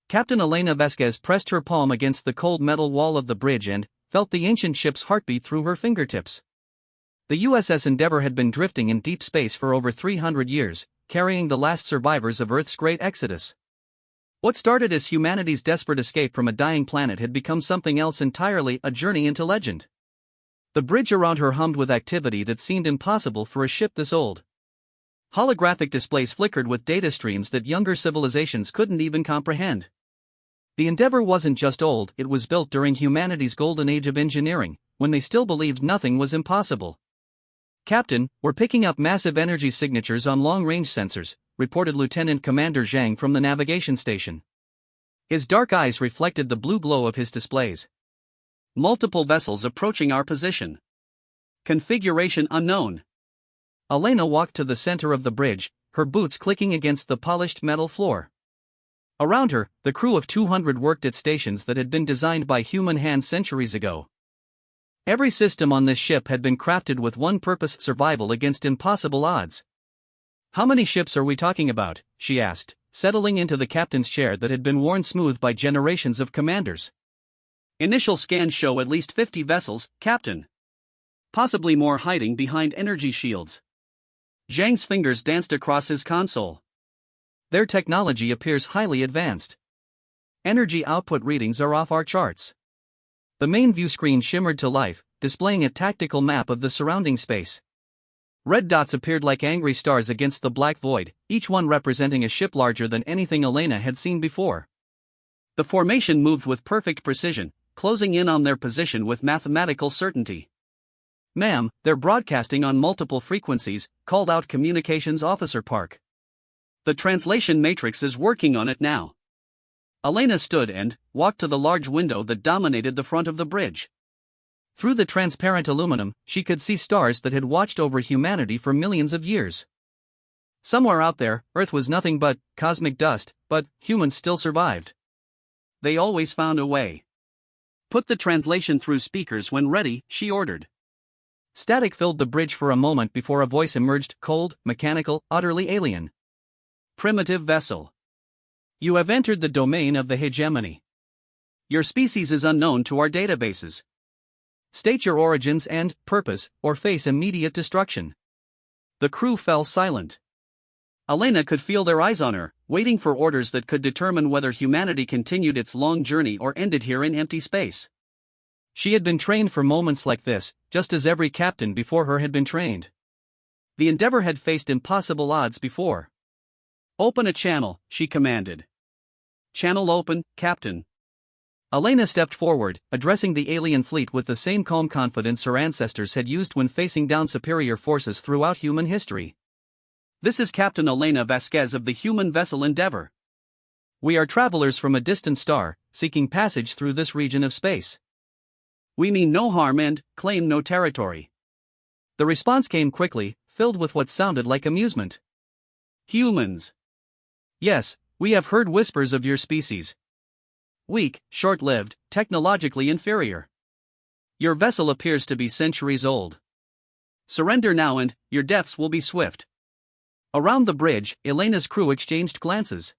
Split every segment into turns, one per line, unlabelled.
Captain Elena Vasquez pressed her palm against the cold metal wall of the bridge and felt the ancient ship's heartbeat through her fingertips. The USS Endeavour had been drifting in deep space for over 300 years, carrying the last survivors of Earth's great exodus. What started as humanity's desperate escape from a dying planet had become something else entirely, a journey into legend. The bridge around her hummed with activity that seemed impossible for a ship this old. Holographic displays flickered with data streams that younger civilizations couldn't even comprehend. The Endeavour wasn't just old, it was built during humanity's golden age of engineering, when they still believed nothing was impossible. "Captain, we're picking up massive energy signatures on long-range sensors," reported Lieutenant Commander Zhang from the navigation station. His dark eyes reflected the blue glow of his displays. "Multiple vessels approaching our position. Configuration unknown." Elena walked to the center of the bridge, her boots clicking against the polished metal floor. Around her, the crew of 200 worked at stations that had been designed by human hands centuries ago. Every system on this ship had been crafted with one purpose: survival against impossible odds. "How many ships are we talking about?" she asked, settling into the captain's chair that had been worn smooth by generations of commanders. "Initial scans show at least 50 vessels, Captain. Possibly more hiding behind energy shields." Zhang's fingers danced across his console. "Their technology appears highly advanced. Energy output readings are off our charts." The main view screen shimmered to life, displaying a tactical map of the surrounding space. Red dots appeared like angry stars against the black void, each one representing a ship larger than anything Elena had seen before. The formation moved with perfect precision, closing in on their position with mathematical certainty. "Ma'am, they're broadcasting on multiple frequencies," called out Communications Officer Park. "The translation matrix is working on it now." Elena stood and walked to the large window that dominated the front of the bridge. Through the transparent aluminum, she could see stars that had watched over humanity for millions of years. Somewhere out there, Earth was nothing but cosmic dust, but humans still survived. They always found a way. "Put the translation through speakers when ready," she ordered. Static filled the bridge for a moment before a voice emerged, cold, mechanical, utterly alien. "Primitive vessel. You have entered the domain of the hegemony. Your species is unknown to our databases. State your origins and purpose, or face immediate destruction." The crew fell silent. Elena could feel their eyes on her, waiting for orders that could determine whether humanity continued its long journey or ended here in empty space. She had been trained for moments like this, just as every captain before her had been trained. The Endeavour had faced impossible odds before. "Open a channel," she commanded. "Channel open, Captain." Elena stepped forward, addressing the alien fleet with the same calm confidence her ancestors had used when facing down superior forces throughout human history. "This is Captain Elena Vasquez of the human vessel Endeavour. We are travelers from a distant star, seeking passage through this region of space. We mean no harm and claim no territory." The response came quickly, filled with what sounded like amusement. "Humans. Yes, we have heard whispers of your species. Weak, short-lived, technologically inferior. Your vessel appears to be centuries old. Surrender now and your deaths will be swift." Around the bridge, Elena's crew exchanged glances.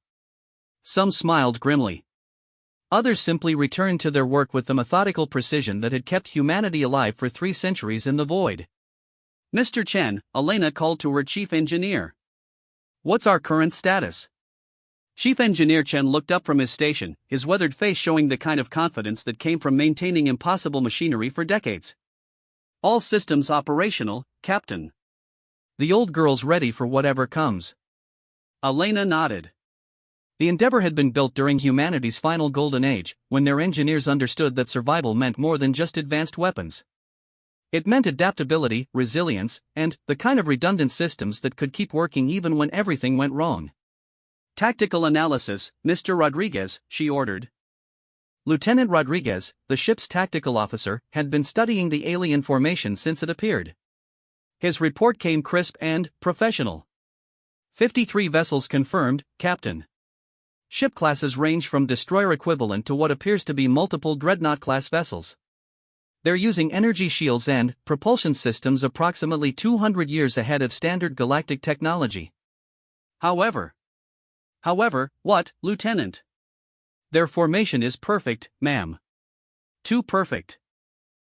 Some smiled grimly. Others simply returned to their work with the methodical precision that had kept humanity alive for 3 centuries in the void. "Mr. Chen," Elena called to her chief engineer. "What's our current status?" Chief Engineer Chen looked up from his station, his weathered face showing the kind of confidence that came from maintaining impossible machinery for decades. "All systems operational, Captain. The old girl's ready for whatever comes." Elena nodded. The Endeavour had been built during humanity's final golden age, when their engineers understood that survival meant more than just advanced weapons. It meant adaptability, resilience, and the kind of redundant systems that could keep working even when everything went wrong. "Tactical analysis, Mr. Rodriguez," she ordered. Lieutenant Rodriguez, the ship's tactical officer, had been studying the alien formation since it appeared. His report came crisp and professional. 53 vessels confirmed, Captain. Ship classes range from destroyer equivalent to what appears to be multiple dreadnought-class vessels. They're using energy shields and propulsion systems approximately 200 years ahead of standard galactic technology. However, what, Lieutenant? Their formation is perfect, ma'am. Too perfect.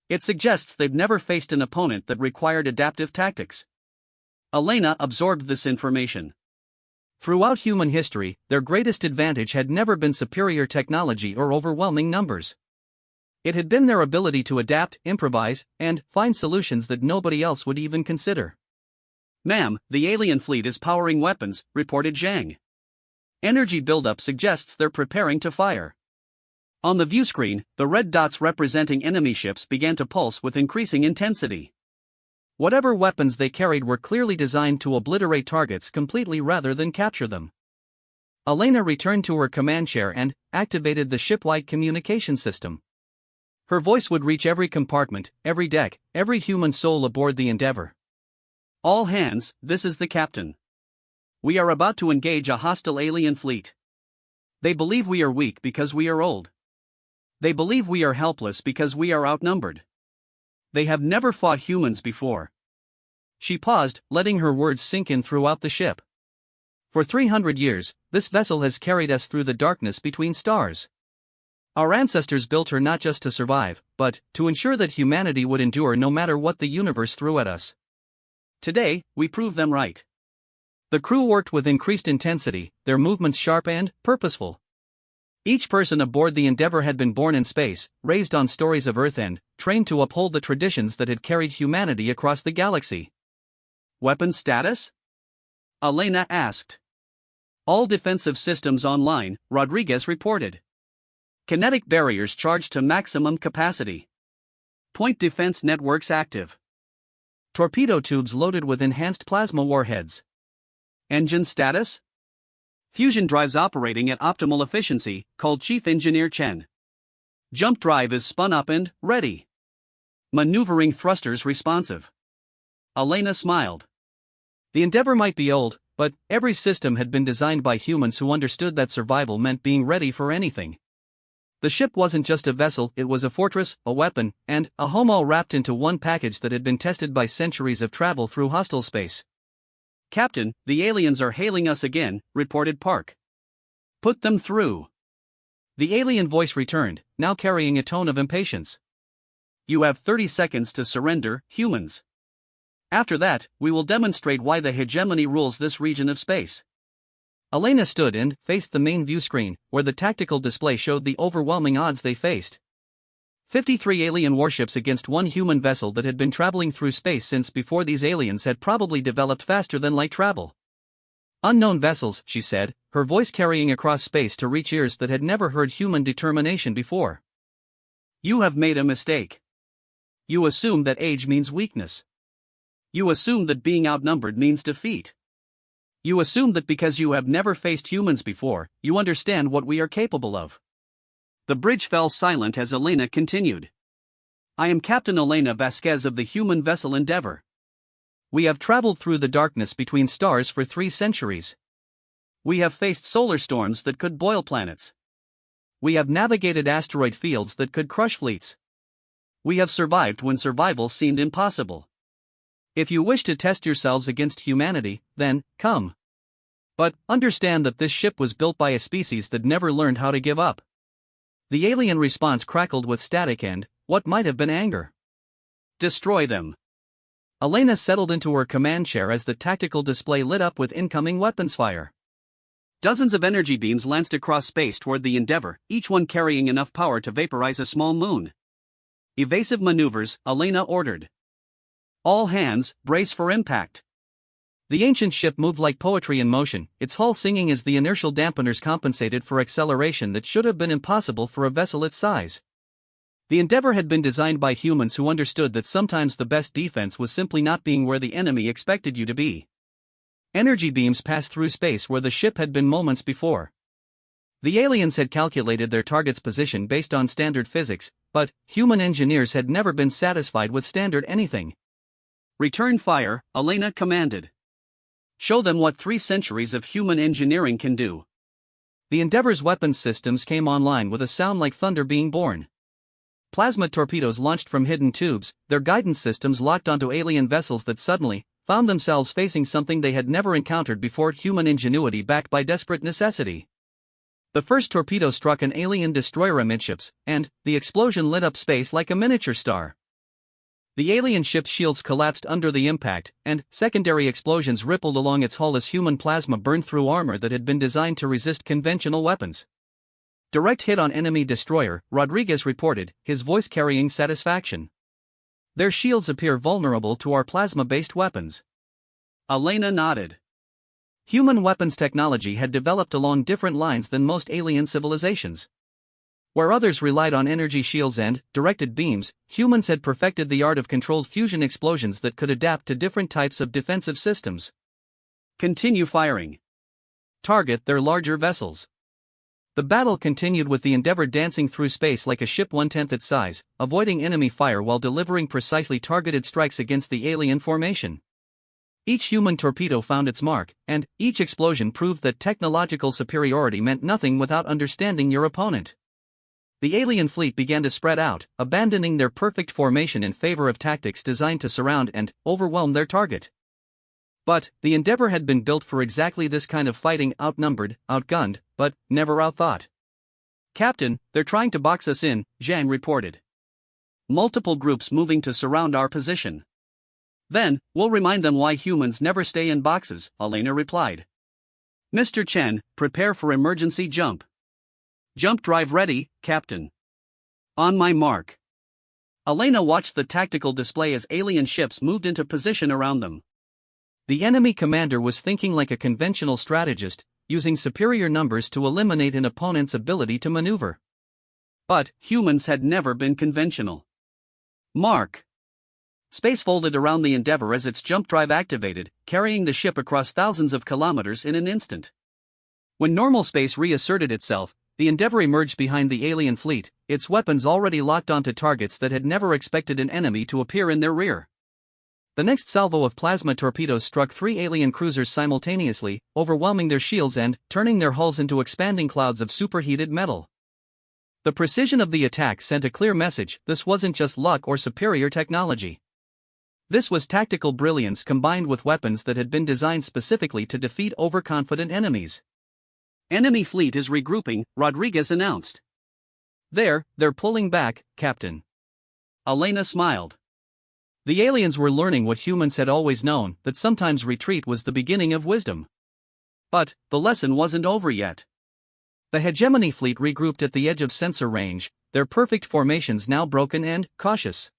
It suggests they've never faced an opponent that required adaptive tactics. Elena absorbed this information. Throughout human history, their greatest advantage had never been superior technology or overwhelming numbers. It had been their ability to adapt, improvise, and find solutions that nobody else would even consider. "Ma'am, the alien fleet is powering weapons," reported Zhang. "Energy buildup suggests they're preparing to fire." On the view screen, the red dots representing enemy ships began to pulse with increasing intensity. Whatever weapons they carried were clearly designed to obliterate targets completely rather than capture them. Elena returned to her command chair and activated the ship-wide communication system. Her voice would reach every compartment, every deck, every human soul aboard the Endeavour. "All hands, this is the captain. We are about to engage a hostile alien fleet. They believe we are weak because we are old. They believe we are helpless because we are outnumbered. They have never fought humans before." She paused, letting her words sink in throughout the ship. "For 300 years, this vessel has carried us through the darkness between stars. Our ancestors built her not just to survive, but to ensure that humanity would endure no matter what the universe threw at us. Today, we prove them right." The crew worked with increased intensity, their movements sharp and purposeful. Each person aboard the Endeavour had been born in space, raised on stories of Earth and trained to uphold the traditions that had carried humanity across the galaxy. "Weapons status?" Elena asked. "All defensive systems online," Rodriguez reported. "Kinetic barriers charged to maximum capacity. Point defense networks active. Torpedo tubes loaded with enhanced plasma warheads." "Engine status?" "Fusion drives operating at optimal efficiency," called Chief Engineer Chen. "Jump drive is spun up and ready. Maneuvering thrusters responsive." Elena smiled. The Endeavour might be old, but every system had been designed by humans who understood that survival meant being ready for anything. The ship wasn't just a vessel, it was a fortress, a weapon, and a home all wrapped into one package that had been tested by centuries of travel through hostile space. "Captain, the aliens are hailing us again," reported Park. "Put them through." The alien voice returned, now carrying a tone of impatience. "You have 30 seconds to surrender, humans. After that, we will demonstrate why the hegemony rules this region of space." Elena stood and faced the main view screen, where the tactical display showed the overwhelming odds they faced. 53 alien warships against one human vessel that had been traveling through space since before these aliens had probably developed faster than light travel. "Unknown vessels," she said, her voice carrying across space to reach ears that had never heard human determination before. "You have made a mistake. You assume that age means weakness. You assume that being outnumbered means defeat. You assume that because you have never faced humans before, you understand what we are capable of." The bridge fell silent as Elena continued. "I am Captain Elena Vasquez of the human vessel Endeavour. We have traveled through the darkness between stars for 3 centuries. We have faced solar storms that could boil planets. We have navigated asteroid fields that could crush fleets. We have survived when survival seemed impossible. If you wish to test yourselves against humanity, then come. But understand that this ship was built by a species that never learned how to give up." The alien response crackled with static and what might have been anger. "Destroy them." Elena settled into her command chair as the tactical display lit up with incoming weapons fire. Dozens of energy beams lanced across space toward the Endeavour, each one carrying enough power to vaporize a small moon. "Evasive maneuvers," Elena ordered. "All hands, brace for impact." The ancient ship moved like poetry in motion, its hull singing as the inertial dampeners compensated for acceleration that should have been impossible for a vessel its size. The Endeavour had been designed by humans who understood that sometimes the best defense was simply not being where the enemy expected you to be. Energy beams passed through space where the ship had been moments before. The aliens had calculated their target's position based on standard physics, but human engineers had never been satisfied with standard anything. "Return fire," Elena commanded. "Show them what 3 centuries of human engineering can do." The Endeavour's weapons systems came online with a sound like thunder being born. Plasma torpedoes launched from hidden tubes, their guidance systems locked onto alien vessels that suddenly found themselves facing something they had never encountered before, human ingenuity backed by desperate necessity. The first torpedo struck an alien destroyer amidships, and the explosion lit up space like a miniature star. The alien ship's shields collapsed under the impact, and secondary explosions rippled along its hull as human plasma burned through armor that had been designed to resist conventional weapons. Direct hit on enemy destroyer, Rodriguez reported, his voice carrying satisfaction. Their shields appear vulnerable to our plasma-based weapons. Elena nodded. Human weapons technology had developed along different lines than most alien civilizations. Where others relied on energy shields and directed beams, humans had perfected the art of controlled fusion explosions that could adapt to different types of defensive systems. Continue firing. Target their larger vessels. The battle continued with the Endeavour dancing through space like a ship 1/10 its size, avoiding enemy fire while delivering precisely targeted strikes against the alien formation. Each human torpedo found its mark, and each explosion proved that technological superiority meant nothing without understanding your opponent. The alien fleet began to spread out, abandoning their perfect formation in favor of tactics designed to surround and overwhelm their target. But the Endeavour had been built for exactly this kind of fighting, outnumbered, outgunned, but never outthought. "Captain, they're trying to box us in," Zhang reported. "Multiple groups moving to surround our position." "Then, we'll remind them why humans never stay in boxes," Elena replied. "Mr. Chen, prepare for emergency jump." "Jump drive ready, Captain." "On my mark." Elena watched the tactical display as alien ships moved into position around them. The enemy commander was thinking like a conventional strategist, using superior numbers to eliminate an opponent's ability to maneuver. But humans had never been conventional. Mark. Space folded around the Endeavour as its jump drive activated, carrying the ship across thousands of kilometers in an instant. When normal space reasserted itself, the Endeavour emerged behind the alien fleet, its weapons already locked onto targets that had never expected an enemy to appear in their rear. The next salvo of plasma torpedoes struck 3 alien cruisers simultaneously, overwhelming their shields and turning their hulls into expanding clouds of superheated metal. The precision of the attack sent a clear message: this wasn't just luck or superior technology. This was tactical brilliance combined with weapons that had been designed specifically to defeat overconfident enemies. "Enemy fleet is regrouping," Rodriguez announced. They're pulling back, Captain." Elena smiled. The aliens were learning what humans had always known, that sometimes retreat was the beginning of wisdom. But the lesson wasn't over yet. The hegemony fleet regrouped at the edge of sensor range, their perfect formations now broken and cautious.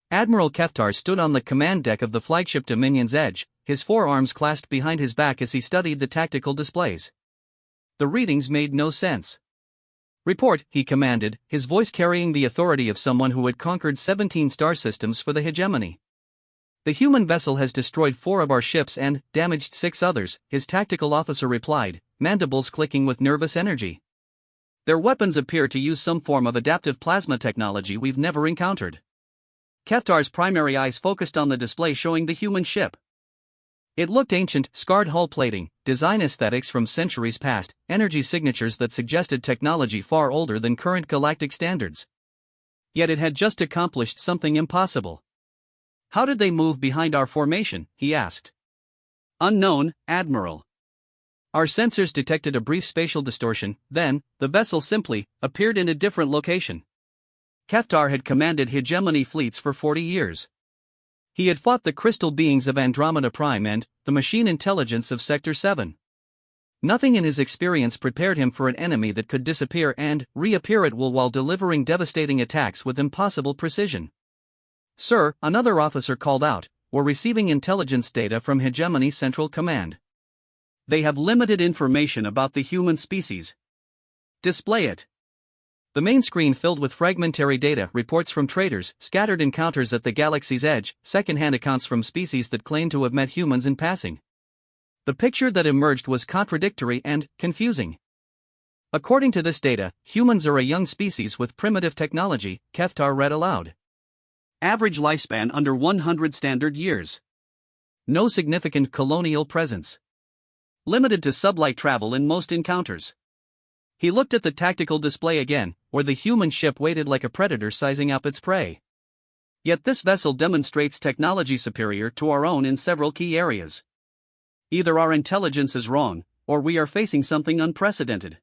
Admiral Keftar stood on the command deck of the flagship Dominion's Edge, his forearms clasped behind his back as he studied the tactical displays. The readings made no sense. "Report," he commanded, his voice carrying the authority of someone who had conquered 17 star systems for the hegemony. "The human vessel has destroyed 4 of our ships and damaged 6 others," his tactical officer replied, mandibles clicking with nervous energy. "Their weapons appear to use some form of adaptive plasma technology we've never encountered." Keftar's primary eyes focused on the display showing the human ship. It looked ancient, scarred hull plating, design aesthetics from centuries past, energy signatures that suggested technology far older than current galactic standards. Yet it had just accomplished something impossible. "How did they move behind our formation?" he asked. "Unknown, Admiral. Our sensors detected a brief spatial distortion, then the vessel simply appeared in a different location." Keftar had commanded hegemony fleets for 40 years. He had fought the crystal beings of Andromeda Prime and the machine intelligence of Sector 7. Nothing in his experience prepared him for an enemy that could disappear and reappear at will while delivering devastating attacks with impossible precision. "Sir," another officer called out, "we're receiving intelligence data from Hegemony Central Command. They have limited information about the human species." "Display it." The main screen filled with fragmentary data, reports from traders, scattered encounters at the galaxy's edge, second-hand accounts from species that claimed to have met humans in passing. The picture that emerged was contradictory and confusing. "According to this data, humans are a young species with primitive technology," Keftar read aloud. "Average lifespan under 100 standard years. No significant colonial presence. Limited to sublight travel in most encounters." He looked at the tactical display again, where the human ship waited like a predator sizing up its prey. "Yet this vessel demonstrates technology superior to our own in several key areas. Either our intelligence is wrong, or we are facing something unprecedented."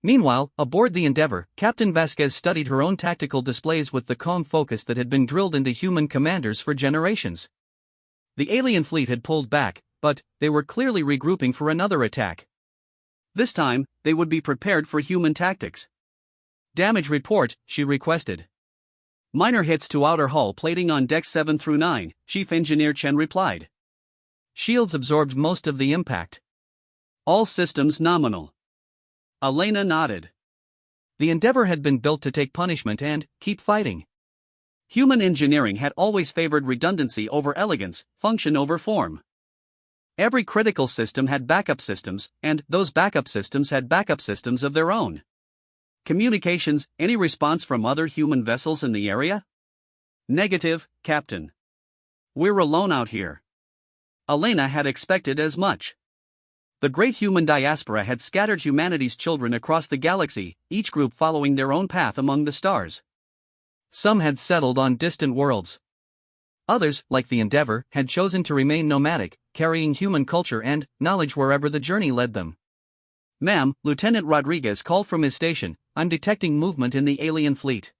Meanwhile, aboard the Endeavour, Captain Vasquez studied her own tactical displays with the calm focus that had been drilled into human commanders for generations. The alien fleet had pulled back, but they were clearly regrouping for another attack. This time, they would be prepared for human tactics. "Damage report," she requested. "Minor hits to outer hull plating on decks 7 through 9, Chief Engineer Chen replied. "Shields absorbed most of the impact. All systems nominal." Elena nodded. The Endeavour had been built to take punishment and keep fighting. Human engineering had always favored redundancy over elegance, function over form. Every critical system had backup systems, and those backup systems had backup systems of their own. Communications, any response from other human vessels in the area? "Negative, Captain. We're alone out here." Elena had expected as much. The great human diaspora had scattered humanity's children across the galaxy, each group following their own path among the stars. Some had settled on distant worlds. Others, like the Endeavour, had chosen to remain nomadic, carrying human culture and knowledge wherever the journey led them. "Ma'am," Lieutenant Rodriguez called from his station, "I'm detecting movement in the alien fleet.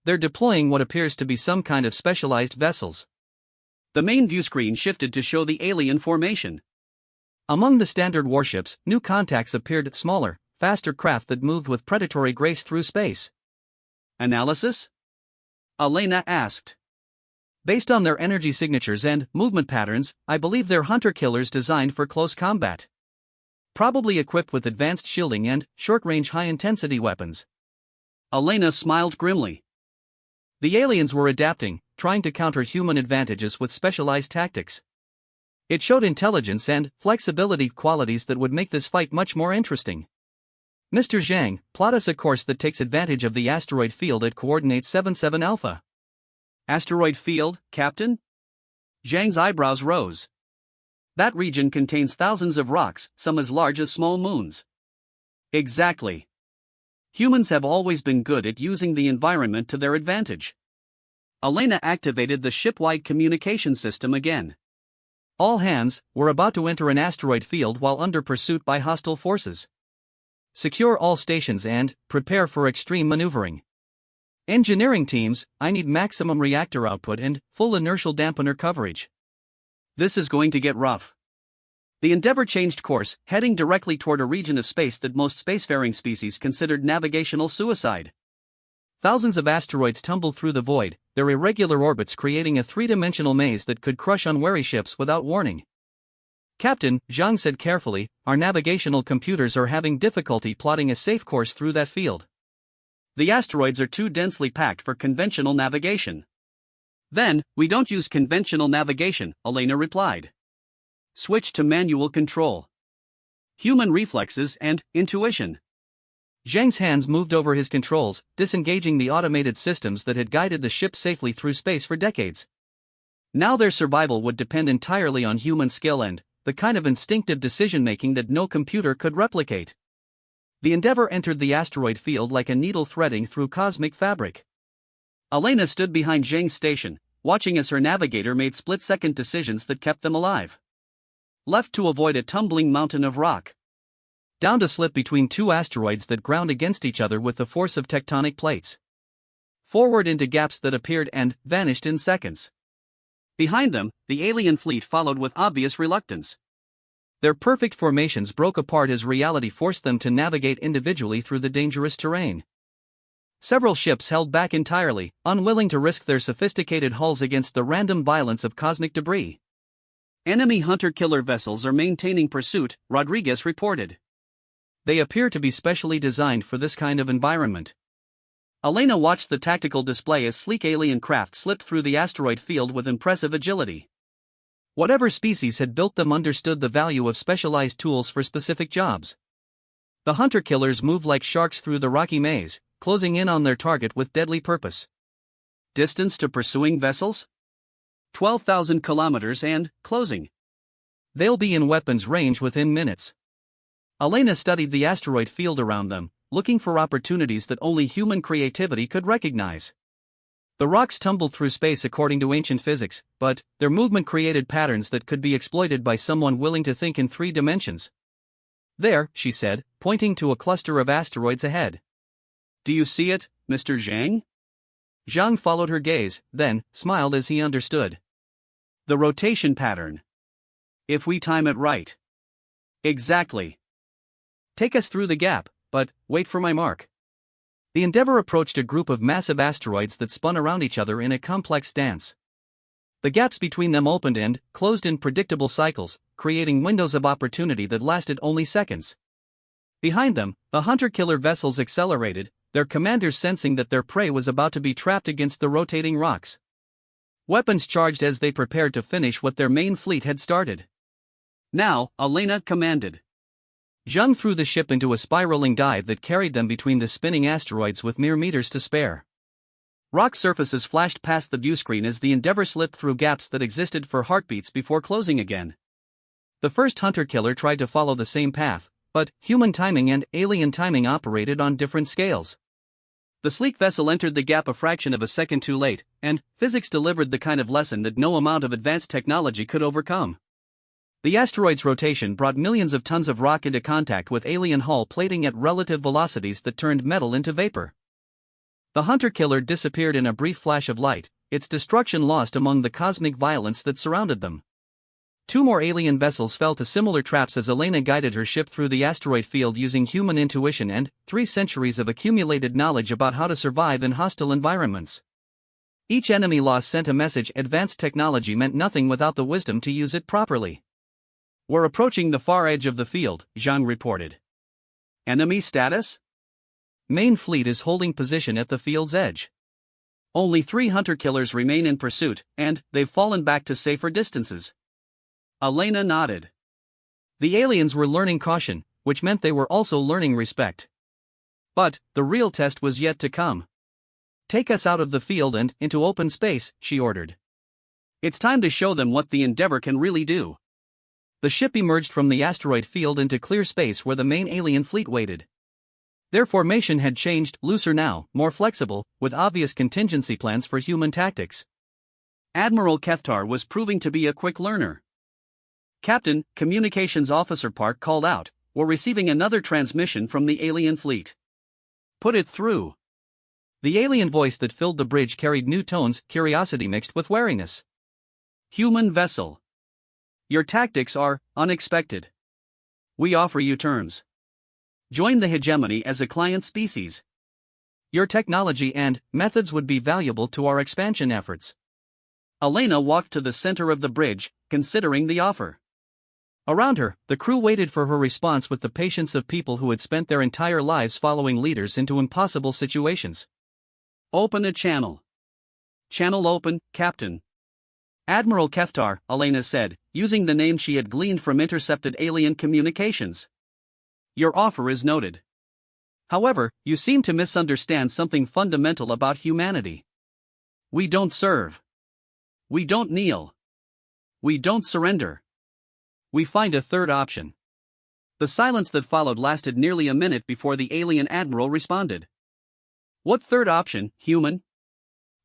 They're deploying what appears to be some kind of specialized vessels." The main view screen shifted to show the alien formation. Among the standard warships, new contacts appeared, smaller, faster craft that moved with predatory grace through space. "Analysis?" Elena asked. "Based on their energy signatures and movement patterns, I believe they're hunter-killers designed for close combat. Probably equipped with advanced shielding and short-range high-intensity weapons." Elena smiled grimly. The aliens were adapting, trying to counter human advantages with specialized tactics. It showed intelligence and flexibility qualities that would make this fight much more interesting. "Mr. Zhang, plot us a course that takes advantage of the asteroid field at coordinates 77 Alpha." "Asteroid field, Captain?" Zhang's eyebrows rose. "That region contains thousands of rocks, some as large as small moons." "Exactly. Humans have always been good at using the environment to their advantage." Elena activated the ship-wide communication system again. "All hands, we're about to enter an asteroid field while under pursuit by hostile forces. Secure all stations and prepare for extreme maneuvering. Engineering teams, I need maximum reactor output and full inertial dampener coverage." "This is going to get rough." The Endeavour changed course, heading directly toward a region of space that most spacefaring species considered navigational suicide. Thousands of asteroids tumbled through the void, their irregular orbits creating a three-dimensional maze that could crush unwary ships without warning. "Captain," Zhang said carefully, "our navigational computers are having difficulty plotting a safe course through that field. The asteroids are too densely packed for conventional navigation." "Then, we don't use conventional navigation," Elena replied. "Switch to manual control. Human reflexes and intuition." Zhang's hands moved over his controls, disengaging the automated systems that had guided the ship safely through space for decades. Now their survival would depend entirely on human skill and the kind of instinctive decision-making that no computer could replicate. The Endeavour entered the asteroid field like a needle threading through cosmic fabric. Elena stood behind Zhang's station, watching as her navigator made split-second decisions that kept them alive. Left to avoid a tumbling mountain of rock. Down to slip between two asteroids that ground against each other with the force of tectonic plates. Forward into gaps that appeared and vanished in seconds. Behind them, the alien fleet followed with obvious reluctance. Their perfect formations broke apart as reality forced them to navigate individually through the dangerous terrain. Several ships held back entirely, unwilling to risk their sophisticated hulls against the random violence of cosmic debris. "Enemy hunter-killer vessels are maintaining pursuit," Rodriguez reported. "They appear to be specially designed for this kind of environment." Elena watched the tactical display as sleek alien craft slipped through the asteroid field with impressive agility. Whatever species had built them understood the value of specialized tools for specific jobs. The hunter-killers moved like sharks through the rocky maze, closing in on their target with deadly purpose. Distance to pursuing vessels? 12,000 kilometers and closing. They'll be in weapons range within minutes. Elena studied the asteroid field around them, looking for opportunities that only human creativity could recognize. The rocks tumbled through space according to ancient physics, but their movement created patterns that could be exploited by someone willing to think in 3 dimensions. There, she said, pointing to a cluster of asteroids ahead.
Do you see it, Mr. Zhang?
Zhang followed her gaze, then smiled as he understood.
The rotation pattern. If we time it right. Exactly.
Take us through the gap, but wait for my mark. The Endeavour approached a group of massive asteroids that spun around each other in a complex dance. The gaps between them opened and closed in predictable cycles, creating windows of opportunity that lasted only seconds. Behind them, the hunter-killer vessels accelerated, their commanders sensing that their prey was about to be trapped against the rotating rocks. Weapons charged as they prepared to finish what their main fleet had started.
Now, Elena commanded.
Zhang threw the ship into a spiraling dive that carried them between the spinning asteroids with mere meters to spare. Rock surfaces flashed past the viewscreen as the Endeavour slipped through gaps that existed for heartbeats before closing again. The first hunter-killer tried to follow the same path, but human timing and alien timing operated on different scales. The sleek vessel entered the gap a fraction of a second too late, and physics delivered the kind of lesson that no amount of advanced technology could overcome. The asteroid's rotation brought millions of tons of rock into contact with alien hull plating at relative velocities that turned metal into vapor. The hunter-killer disappeared in a brief flash of light, its destruction lost among the cosmic violence that surrounded them. Two more alien vessels fell to similar traps as Elena guided her ship through the asteroid field using human intuition and 3 centuries of accumulated knowledge about how to survive in hostile environments. Each enemy loss sent a message: advanced technology meant nothing without the wisdom to use it properly.
We're approaching the far edge of the field, Zhang reported. Enemy status?
Main fleet is holding position at the field's edge.
Only 3 hunter-killers remain in pursuit, and they've fallen back to safer distances. Elena nodded.
The aliens were learning caution, which meant they were also learning respect. But the real test was yet to come. Take us out of the field and into open space, she ordered.
It's time to show them what the Endeavour can really do.
The ship emerged from the asteroid field into clear space where the main alien fleet waited. Their formation had changed, looser now, more flexible, with obvious contingency plans for human tactics.
Admiral Keftar was proving to be a quick learner. Captain, Communications Officer Park called out, "We're receiving another transmission from the alien fleet." "Put it through."
The alien voice that filled the bridge carried new tones, curiosity mixed with wariness.
"Human vessel. Your tactics are unexpected. We offer you terms. Join the hegemony as a client species.
Your technology and methods would be valuable to our expansion efforts."
Elena walked to the center of the bridge, considering the offer.
Around her, the crew waited for her response with the patience of people who had spent their entire lives following leaders into impossible situations.
"Open a channel." "Channel open, Captain." "Admiral Keftar," Elena said, using the name she had gleaned from intercepted alien communications. "Your offer is noted. However, you seem to misunderstand something fundamental about humanity. We don't serve. We don't kneel. We don't surrender. We find a third option." The silence that followed lasted nearly a minute before the alien admiral responded. "What third option, human?"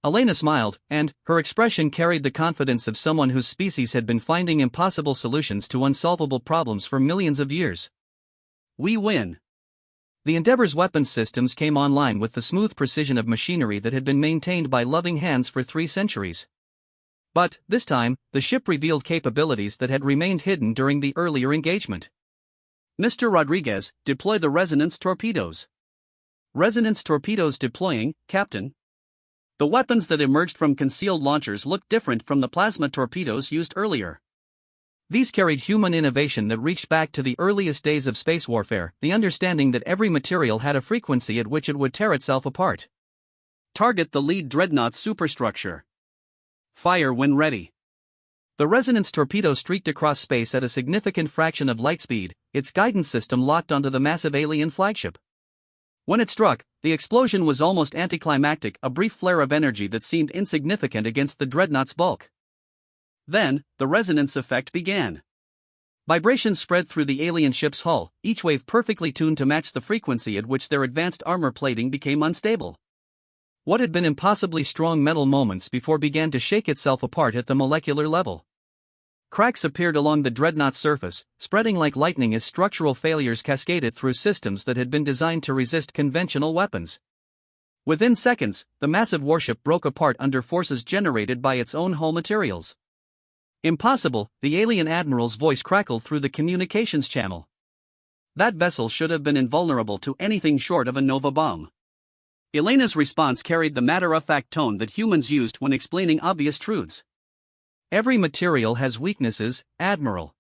Elena smiled, and her expression carried the confidence of someone whose species had been finding impossible solutions to unsolvable problems for millions of years.
"We win."
The Endeavour's weapons systems came online with the smooth precision of machinery that had been maintained by loving hands for 3 centuries. But, this time, the ship revealed capabilities that had remained hidden during the earlier engagement.
"Mr. Rodriguez, deploy the resonance torpedoes." "Resonance torpedoes deploying, Captain." The weapons that emerged from concealed launchers looked different from the plasma torpedoes used earlier.
These carried human innovation that reached back to the earliest days of space warfare, the understanding that every material had a frequency at which it would tear itself apart.
"Target the lead dreadnought superstructure. Fire when ready."
The resonance torpedo streaked across space at a significant fraction of light speed, its guidance system locked onto the massive alien flagship. When it struck, the explosion was almost anticlimactic, a brief flare of energy that seemed insignificant against the dreadnought's bulk. Then, the resonance effect began. Vibrations spread through the alien ship's hull, each wave perfectly tuned to match the frequency at which their advanced armor plating became unstable. What had been impossibly strong metal moments before began to shake itself apart at the molecular level.
Cracks appeared along the dreadnought's surface, spreading like lightning as structural failures cascaded through systems that had been designed to resist conventional weapons. Within seconds, the massive warship broke apart under forces generated by its own hull materials. Impossible, the alien admiral's voice crackled through the communications channel. That vessel should have been invulnerable to anything short of a Nova bomb. Elena's response carried the matter-of-fact tone that humans used when explaining obvious truths. Every material has weaknesses, Admiral.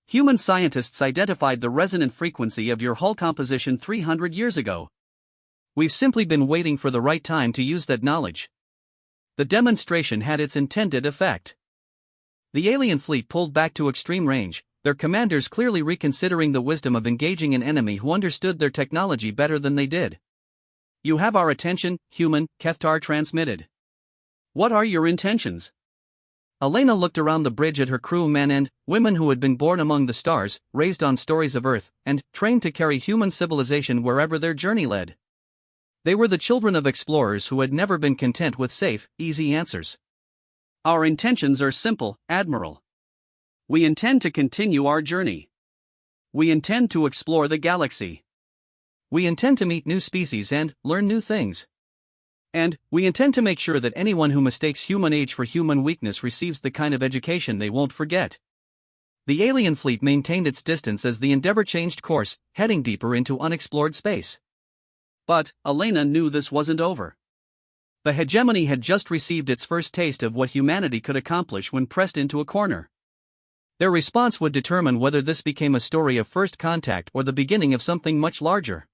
Human scientists identified the resonant frequency of your hull composition 300 years ago. We've simply been waiting for the right time to use that knowledge. The demonstration had its intended effect. The alien fleet pulled back to extreme range, their commanders clearly reconsidering the wisdom of engaging an enemy who understood their technology better than they did. "You have our attention, human," Keftar transmitted. "What are your intentions?" Elena looked around the bridge at her crew men and women who had been born among the stars, raised on stories of Earth, and trained to carry human civilization wherever their journey led. They were the children of explorers who had never been content with safe, easy answers. "Our intentions are simple, Admiral. We intend to continue our journey. We intend to explore the galaxy. We intend to meet new species and learn new things. And we intend to make sure that anyone who mistakes human age for human weakness receives the kind of education they won't forget." The alien fleet maintained its distance as the Endeavour changed course, heading deeper into unexplored space. But Elena knew this wasn't over. The hegemony had just received its first taste of what humanity could accomplish when pressed into a corner. Their response would determine whether this became a story of first contact or the beginning of something much larger.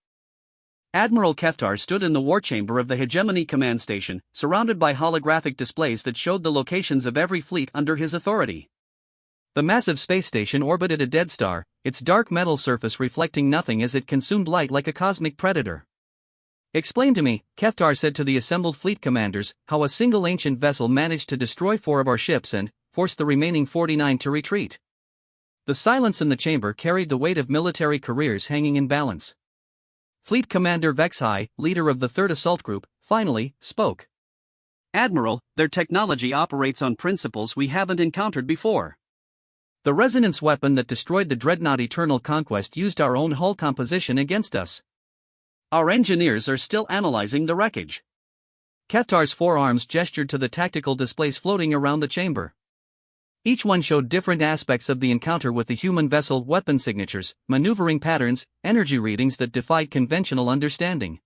Admiral Keftar stood in the war chamber of the hegemony command station, surrounded by holographic displays that showed the locations of every fleet under his authority. The massive space station orbited a dead star, its dark metal surface reflecting nothing as it consumed light like a cosmic predator. "Explain to me," Keftar said to the assembled fleet commanders, "how a single ancient vessel managed to destroy 4 of our ships and force the remaining 49 to retreat." The silence in the chamber carried the weight of military careers hanging in balance. Fleet Commander Vexhai, leader of the 3rd Assault Group, finally spoke. "Admiral, their technology operates on principles we haven't encountered before. The resonance weapon that destroyed the dreadnought Eternal Conquest used our own hull composition against us. Our engineers are still analyzing the wreckage." Keftar's forearms gestured to the tactical displays floating around the chamber. Each one showed different aspects of the encounter with the human vessel, weapon signatures, maneuvering patterns, energy readings that defied conventional understanding.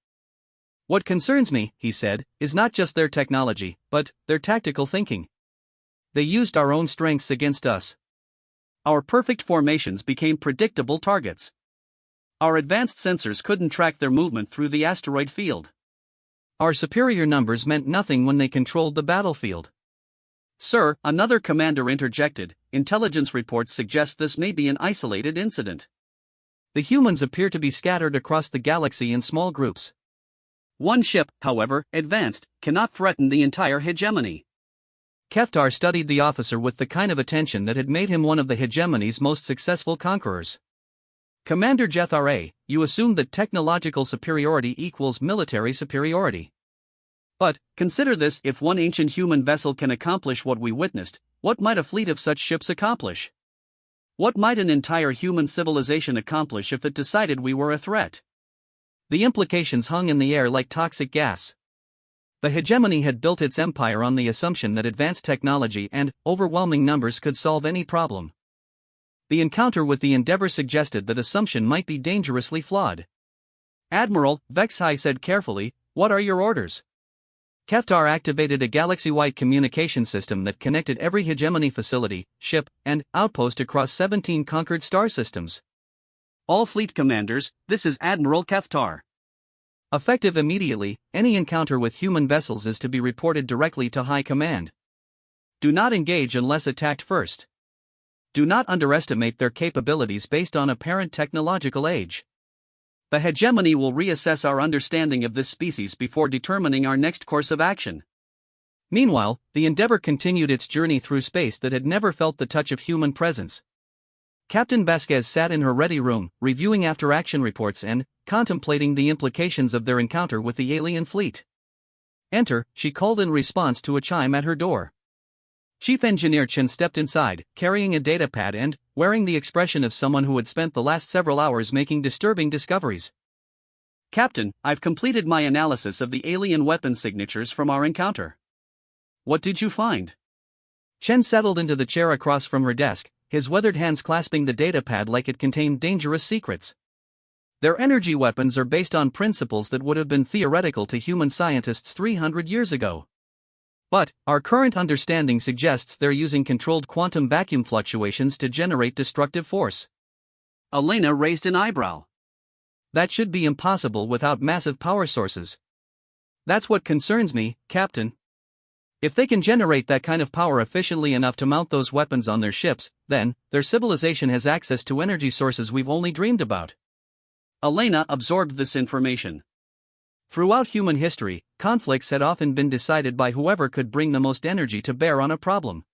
"What concerns me," he said, "is not just their technology, but their tactical thinking. They used our own strengths against us. Our perfect formations became predictable targets. Our advanced sensors couldn't track their movement through the asteroid field. Our superior numbers meant nothing when they controlled the battlefield." "Sir," another commander interjected, "intelligence reports suggest this may be an isolated incident. The humans appear to be scattered across the galaxy in small groups. One ship, however, advanced, cannot threaten the entire hegemony." Keftar studied the officer with the kind of attention that had made him one of the hegemony's most successful conquerors. "Commander Jethar, you assume that technological superiority equals military superiority. But, consider this: if one ancient human vessel can accomplish what we witnessed, what might a fleet of such ships accomplish? What might an entire human civilization accomplish if it decided we were a threat?" The implications hung in the air like toxic gas. The hegemony had built its empire on the assumption that advanced technology and overwhelming numbers could solve any problem. The encounter with the Endeavour suggested that assumption might be dangerously flawed. "Admiral," Vexhai said carefully, "what are your orders?" Keftar activated a galaxy-wide communication system that connected every hegemony facility, ship, and outpost across 17 conquered star systems. "All fleet commanders, this is Admiral Keftar. Effective immediately, any encounter with human vessels is to be reported directly to High Command. Do not engage unless attacked first. Do not underestimate their capabilities based on apparent technological age. The hegemony will reassess our understanding of this species before determining our next course of action." Meanwhile, the Endeavour continued its journey through space that had never felt the touch of human presence. Captain Vasquez sat in her ready room, reviewing after-action reports and contemplating the implications of their encounter with the alien fleet. "Enter," she called in response to a chime at her door.
Chief Engineer Chen stepped inside, carrying a datapad and wearing the expression of someone who had spent the last several hours making disturbing discoveries.
Captain, I've completed my analysis of the alien weapon signatures from our encounter. What did you find?
Chen settled into the chair across from her desk, his weathered hands clasping the datapad like it contained dangerous secrets. Their energy weapons are based on principles that would have been theoretical to human scientists 300 years ago. But our current understanding suggests they're using controlled quantum vacuum fluctuations to generate destructive force.
Elena raised an eyebrow.
That should be impossible without massive power sources. That's what concerns me, Captain. If they can generate that kind of power efficiently enough to mount those weapons on their ships, then their civilization has access to energy sources we've only dreamed about.
Elena absorbed this information.
Throughout human history, conflicts had often been decided by whoever could bring the most energy to bear on a problem.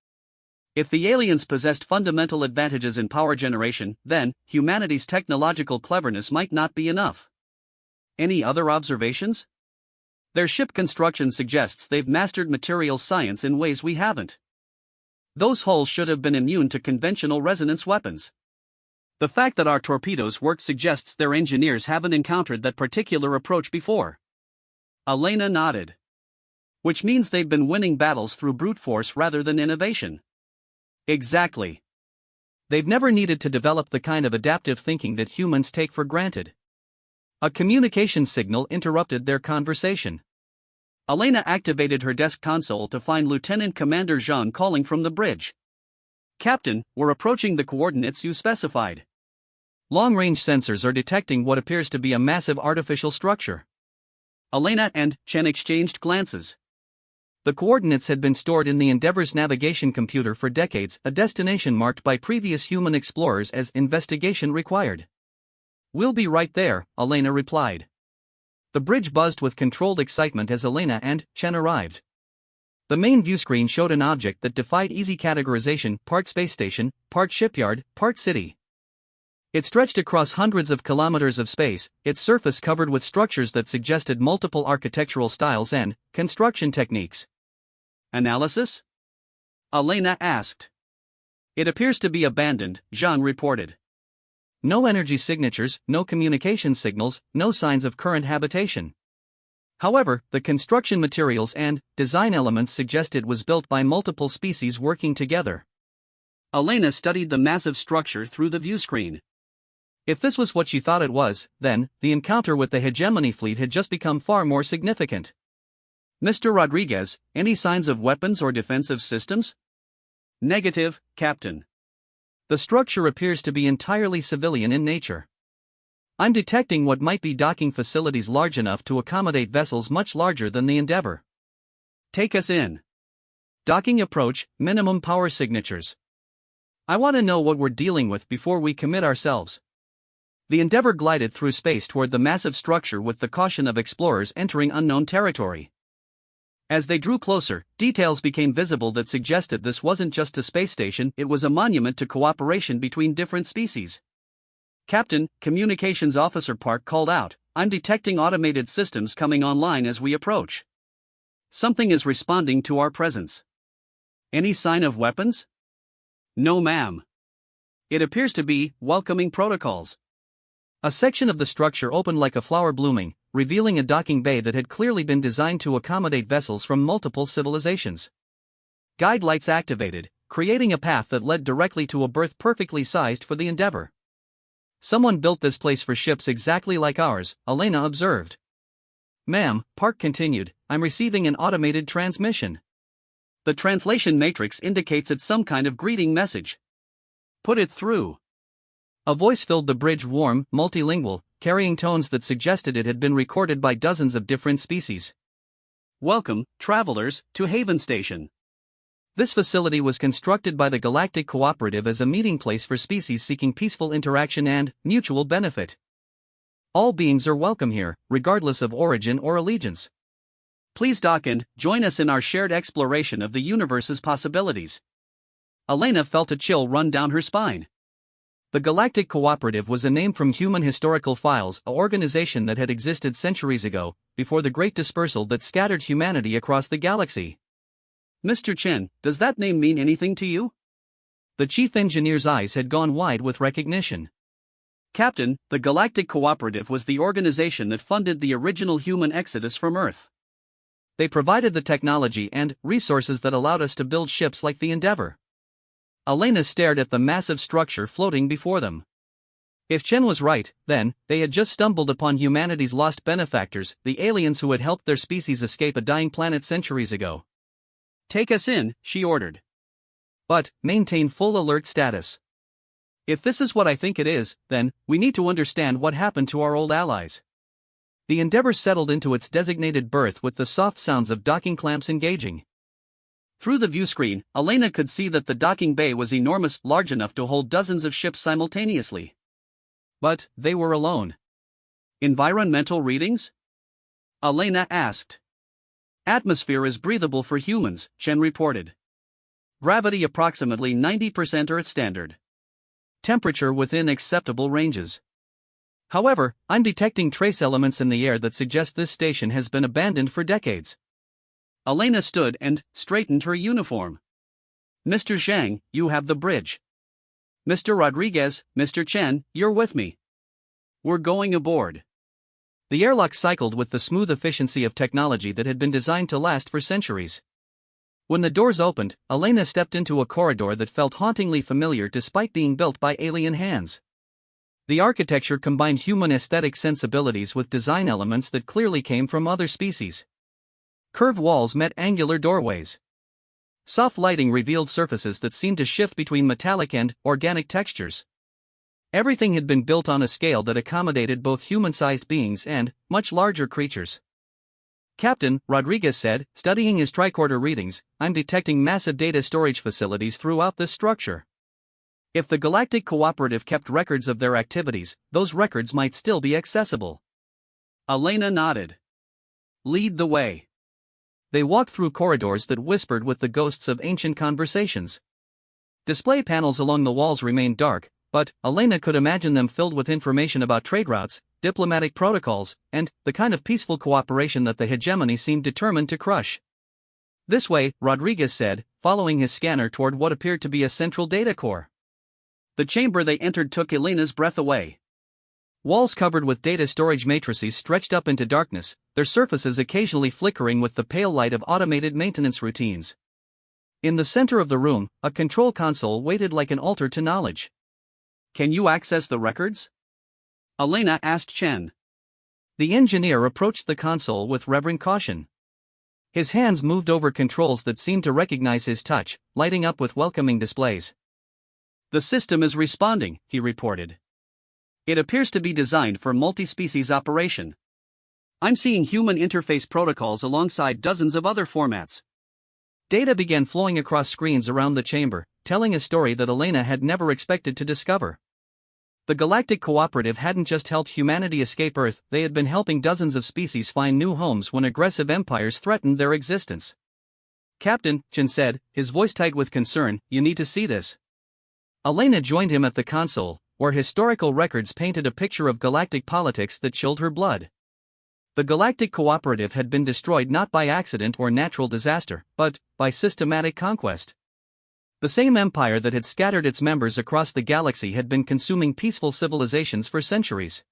If the aliens possessed fundamental advantages in power generation, then humanity's technological cleverness might not be enough. Any other observations? Their ship construction suggests they've mastered materials science in ways we haven't. Those hulls should have been immune to conventional resonance weapons. The fact that our torpedoes work suggests their engineers haven't encountered that particular approach before. Elena nodded. Which means they've been winning battles through brute force rather than innovation. Exactly.
They've never needed to develop the kind of adaptive thinking that humans take for granted. A communication signal interrupted their conversation.
Elena activated her desk console to find Lieutenant Commander Jean calling from the bridge. Captain, we're approaching the coordinates you specified.
Long-range sensors are detecting what appears to be a massive artificial structure.
Elena and Chen exchanged glances.
The coordinates had been stored in the Endeavour's navigation computer for decades, a destination marked by previous human explorers as investigation required.
We'll be right there, Elena replied.
The bridge buzzed with controlled excitement as Elena and Chen arrived. The main viewscreen showed an object that defied easy categorization: part space station, part shipyard, part city. It stretched across hundreds of kilometers of space, its surface covered with structures that suggested multiple architectural styles and construction techniques.
Analysis? Elena asked. It appears to be abandoned, Jean reported.
No energy signatures, no communication signals, no signs of current habitation. However, the construction materials and design elements suggest it was built by multiple species working together.
Elena studied the massive structure through the viewscreen.
If this was what she thought it was, then the encounter with the hegemony fleet had just become far more significant.
Mr. Rodriguez, any signs of weapons or defensive systems? Negative, Captain.
The structure appears to be entirely civilian in nature. I'm detecting what might be docking facilities large enough to accommodate vessels much larger than the Endeavour.
Take us in.
Docking approach, minimum power signatures. I want to know what we're dealing with before we commit ourselves. The Endeavour glided through space toward the massive structure with the caution of explorers entering unknown territory. As they drew closer, details became visible that suggested this wasn't just a space station, it was a monument to cooperation between different species. Captain, Communications Officer Park called out, I'm detecting automated systems coming online as we approach. Something is responding to our presence. Any sign of weapons? No, ma'am. It appears to be welcoming protocols. A section of the structure opened like a flower blooming, revealing a docking bay that had clearly been designed to accommodate vessels from multiple civilizations. Guide lights activated, creating a path that led directly to a berth perfectly sized for the Endeavour. Someone built this place for ships exactly like ours, Elena observed. Ma'am, Park continued, I'm receiving an automated transmission. The translation matrix indicates it's some kind of greeting message. Put it through. A voice filled the bridge, warm, multilingual, carrying tones that suggested it had been recorded by dozens of different species.
Welcome, travelers, to Haven Station.
This facility was constructed by the Galactic Cooperative as a meeting place for species seeking peaceful interaction and mutual benefit. All beings are welcome here, regardless of origin or allegiance. Please dock and join us in our shared exploration of the universe's possibilities. Elena felt a chill run down her spine. The Galactic Cooperative was a name from human historical files, an organization that had existed centuries ago, before the Great Dispersal that scattered humanity across the galaxy.
Mr. Chen, does that name mean anything to you?
The chief engineer's eyes had gone wide with recognition.
Captain, the Galactic Cooperative was the organization that funded the original human exodus from Earth.
They provided the technology and resources that allowed us to build ships like the Endeavour. Elena stared at the massive structure floating before them. If Chen was right, then, they had just stumbled upon humanity's lost benefactors, the aliens who had helped their species escape a dying planet centuries ago.
Take us in, she ordered.
But, maintain full alert status.
If this is what I think it is, then, we need to understand what happened to our old allies.
The Endeavour settled into its designated berth with the soft sounds of docking clamps engaging.
Through the viewscreen, Elena could see that the docking bay was enormous, large enough to hold dozens of ships simultaneously.
But, they were alone.
Environmental readings? Elena asked. Atmosphere is breathable for humans, Chen reported. Gravity approximately 90% Earth standard.
Temperature within acceptable ranges. However, I'm detecting trace elements in the air that suggest this station has been abandoned for decades.
Elena stood and straightened her uniform. Mr. Zhang, you have the bridge. Mr. Rodriguez, Mr. Chen, you're with me. We're going aboard.
The airlock cycled with the smooth efficiency of technology that had been designed to last for centuries. When the doors opened, Elena stepped into a corridor that felt hauntingly familiar despite being built by alien hands. The architecture combined human aesthetic sensibilities with design elements that clearly came from other species. Curved walls met angular doorways. Soft lighting revealed surfaces that seemed to shift between metallic and organic textures. Everything had been built on a scale that accommodated both human-sized beings and much larger creatures. Captain, Rodriguez said, studying his tricorder readings, I'm detecting massive data storage facilities throughout this structure. If the Galactic Cooperative kept records of their activities, those records might still be accessible.
Elena nodded. Lead the way.
They walked through corridors that whispered with the ghosts of ancient conversations. Display panels along the walls remained dark, but Elena could imagine them filled with information about trade routes, diplomatic protocols, and the kind of peaceful cooperation that the hegemony seemed determined to crush. This way, Rodriguez said, following his scanner toward what appeared to be a central data core.
The chamber they entered took Elena's breath away.
Walls covered with data storage matrices stretched up into darkness, their surfaces occasionally flickering with the pale light of automated maintenance routines. In the center of the room, a control console waited like an altar to knowledge.
Can you access the records? Elena asked Chen.
The engineer approached the console with reverent caution. His hands moved over controls that seemed to recognize his touch, lighting up with welcoming displays.
The system is responding, he reported. It appears to be designed for multi-species operation. I'm seeing human interface protocols alongside dozens of other formats.
Data began flowing across screens around the chamber, telling a story that Elena had never expected to discover. The Galactic Cooperative hadn't just helped humanity escape Earth, they had been helping dozens of species find new homes when aggressive empires threatened their existence. Captain, Chen said, his voice tight with concern, you need to see this. Elena joined him at the console, where historical records painted a picture of galactic politics that chilled her blood. The Galactic Cooperative had been destroyed not by accident or natural disaster, but by systematic conquest. The same empire that had scattered its members across the galaxy had been consuming peaceful civilizations for centuries.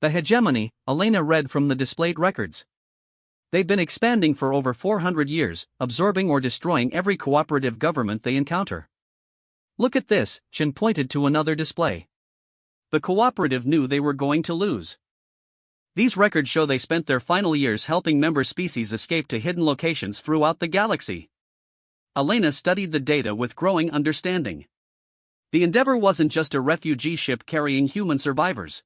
The hegemony, Elena read from the displayed records. They've been expanding for over 400 years, absorbing or destroying every cooperative government they encounter. Look at this, Chen pointed to another display. The cooperative knew they were going to lose. These records show they spent their final years helping member species escape to hidden locations throughout the galaxy. Elena studied the data with growing understanding. The Endeavour wasn't just a refugee ship carrying human survivors.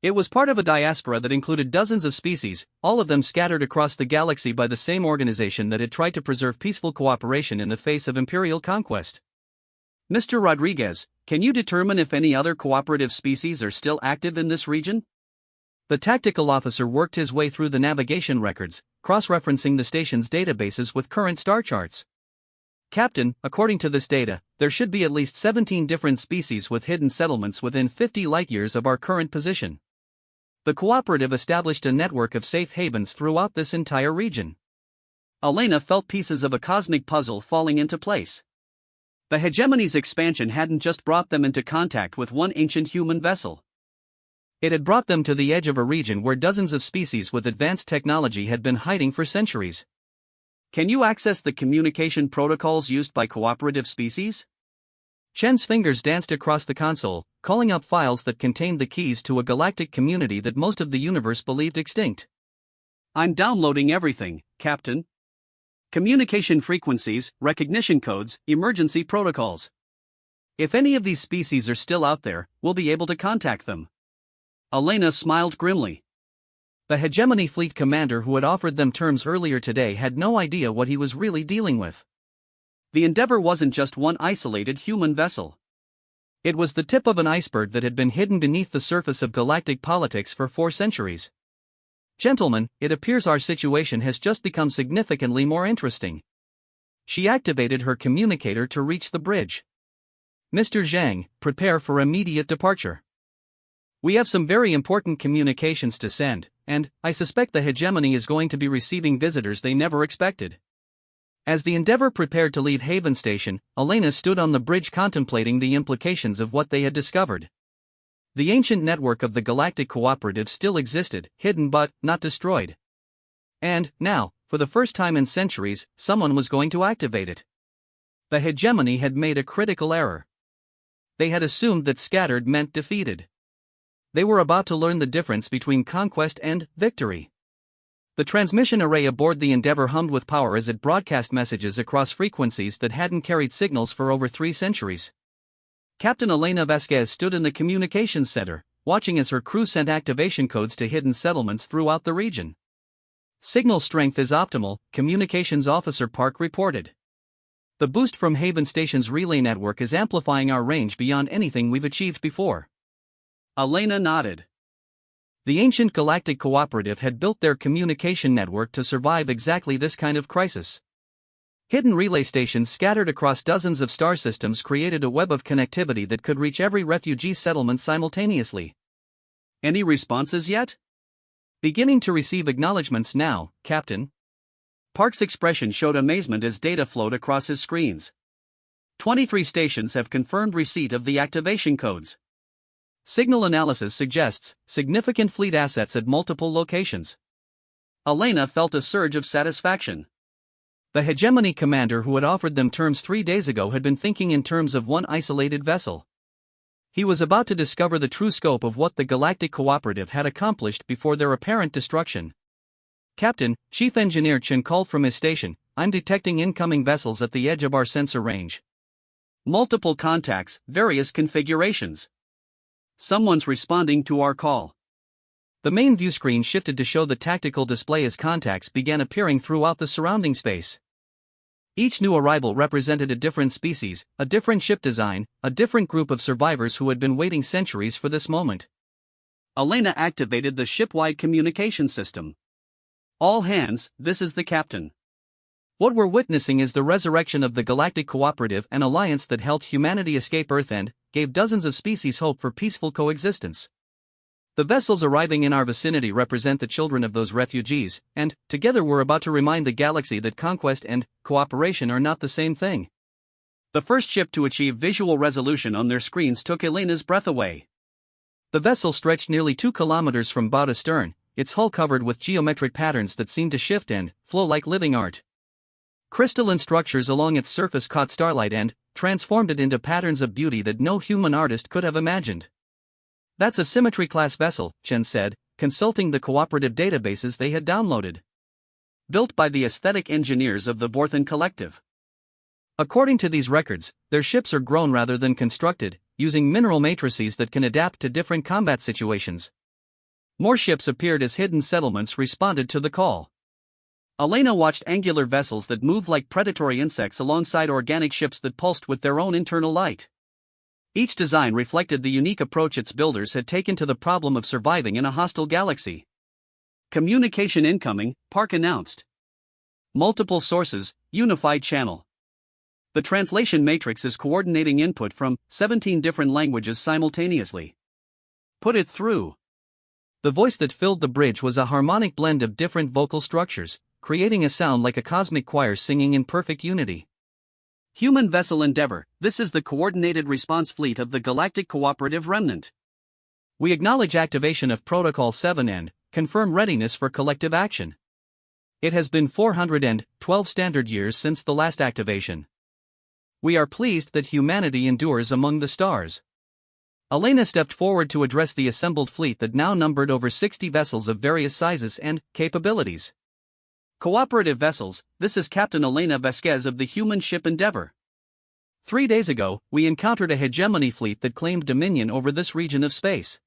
It was part of a diaspora that included dozens of species, all of them scattered across the galaxy by the same organization that had tried to preserve peaceful cooperation in the face of imperial conquest. Mr. Rodriguez, can you determine if any other cooperative species are still active in this region? The tactical officer worked his way through the navigation records, cross-referencing the station's databases with current star charts. Captain, according to this data, there should be at least 17 different species with hidden settlements within 50 light-years of our current position. The cooperative established a network of safe havens throughout this entire region.
Elena felt pieces of a cosmic puzzle falling into place. The hegemony's expansion hadn't just brought them into contact with one ancient human vessel.
It had brought them to the edge of a region where dozens of species with advanced technology had been hiding for centuries.
Can you access the communication protocols used by cooperative species?
Chen's fingers danced across the console, calling up files that contained the keys to a galactic community that most of the universe believed extinct.
I'm downloading everything, Captain. Communication frequencies, recognition codes, emergency protocols. If any of these species are still out there, we'll be able to contact them. Elena smiled grimly.
The hegemony fleet commander who had offered them terms earlier today had no idea what he was really dealing with.
The Endeavor wasn't just one isolated human vessel.
It was the tip of an iceberg that had been hidden beneath the surface of galactic politics for 4 centuries. Gentlemen, it appears our situation has just become significantly more interesting. She activated her communicator to reach the bridge. Mr. Zhang, prepare for immediate departure. We have some very important communications to send, and I suspect the hegemony is going to be receiving visitors they never expected. As the Endeavor prepared to leave Haven Station, Elena stood on the bridge contemplating the implications of what they had discovered. The ancient network of the Galactic Cooperative still existed, hidden but not destroyed. And, now, for the first time in centuries, someone was going to activate it. The hegemony had made a critical error. They had assumed that scattered meant defeated. They were about to learn the difference between conquest and victory. The transmission array aboard the Endeavor hummed with power as it broadcast messages across frequencies that hadn't carried signals for over 3 centuries. Captain Elena Vasquez stood in the communications center, watching as her crew sent activation codes to hidden settlements throughout the region. Signal strength is optimal, Communications Officer Park reported. The boost from Haven Station's relay network is amplifying our range beyond anything we've achieved before.
Elena nodded.
The ancient Galactic Cooperative had built their communication network to survive exactly this kind of crisis. Hidden relay stations scattered across dozens of star systems created a web of connectivity that could reach every refugee settlement simultaneously.
Any responses yet?
Beginning to receive acknowledgements now, Captain.
Park's expression showed amazement as data flowed across his screens. 23 stations have confirmed receipt of the activation codes.
Signal analysis suggests significant fleet assets at multiple locations.
Elena felt a surge of satisfaction.
The hegemony commander who had offered them terms 3 days ago had been thinking in terms of one isolated vessel. He was about to discover the true scope of what the Galactic Cooperative had accomplished before their apparent destruction. Captain, Chief Engineer Chen called from his station, I'm detecting incoming vessels at the edge of our sensor range.
Multiple contacts, various configurations. Someone's responding to our call.
The main view screen shifted to show the tactical display as contacts began appearing throughout the surrounding space. Each new arrival represented a different species, a different ship design, a different group of survivors who had been waiting centuries for this moment.
Elena activated the ship-wide communication system. All hands, this is the captain.
What we're witnessing is the resurrection of the Galactic Cooperative, an alliance that helped humanity escape Earth and gave dozens of species hope for peaceful coexistence. The vessels arriving in our vicinity represent the children of those refugees, and, together we're about to remind the galaxy that conquest and cooperation are not the same thing.
The first ship to achieve visual resolution on their screens took Elena's breath away.
The vessel stretched nearly 2 kilometers from bow to stern, its hull covered with geometric patterns that seemed to shift and flow like living art. Crystalline structures along its surface caught starlight and transformed it into patterns of beauty that no human artist could have imagined. That's a Symmetry-class vessel, Chen said, consulting the cooperative databases they had downloaded.
Built by the aesthetic engineers of the Vorthan Collective.
According to these records, their ships are grown rather than constructed, using mineral matrices that can adapt to different combat situations. More ships appeared as hidden settlements responded to the call.
Elena watched angular vessels that moved like predatory insects alongside organic ships that pulsed with their own internal light. Each design reflected the unique approach its builders had taken to the problem of surviving in a hostile galaxy. Communication incoming, Park announced. Multiple sources, unified channel. The translation matrix is coordinating input from 17 different languages simultaneously. Put it through.
The voice that filled the bridge was a harmonic blend of different vocal structures, creating a sound like a cosmic choir singing in perfect unity.
Human vessel Endeavour, this is the coordinated response fleet of the Galactic Cooperative Remnant.
We acknowledge activation of Protocol 7 and confirm readiness for collective action. It has been 412 standard years since the last activation. We are pleased that humanity endures among the stars. Elena stepped forward to address the assembled fleet that now numbered over 60 vessels of various sizes and capabilities.
Cooperative vessels, this is Captain Elena Vasquez of the human ship Endeavour.
3 days ago, we encountered a hegemony fleet that claimed dominion over this region of space.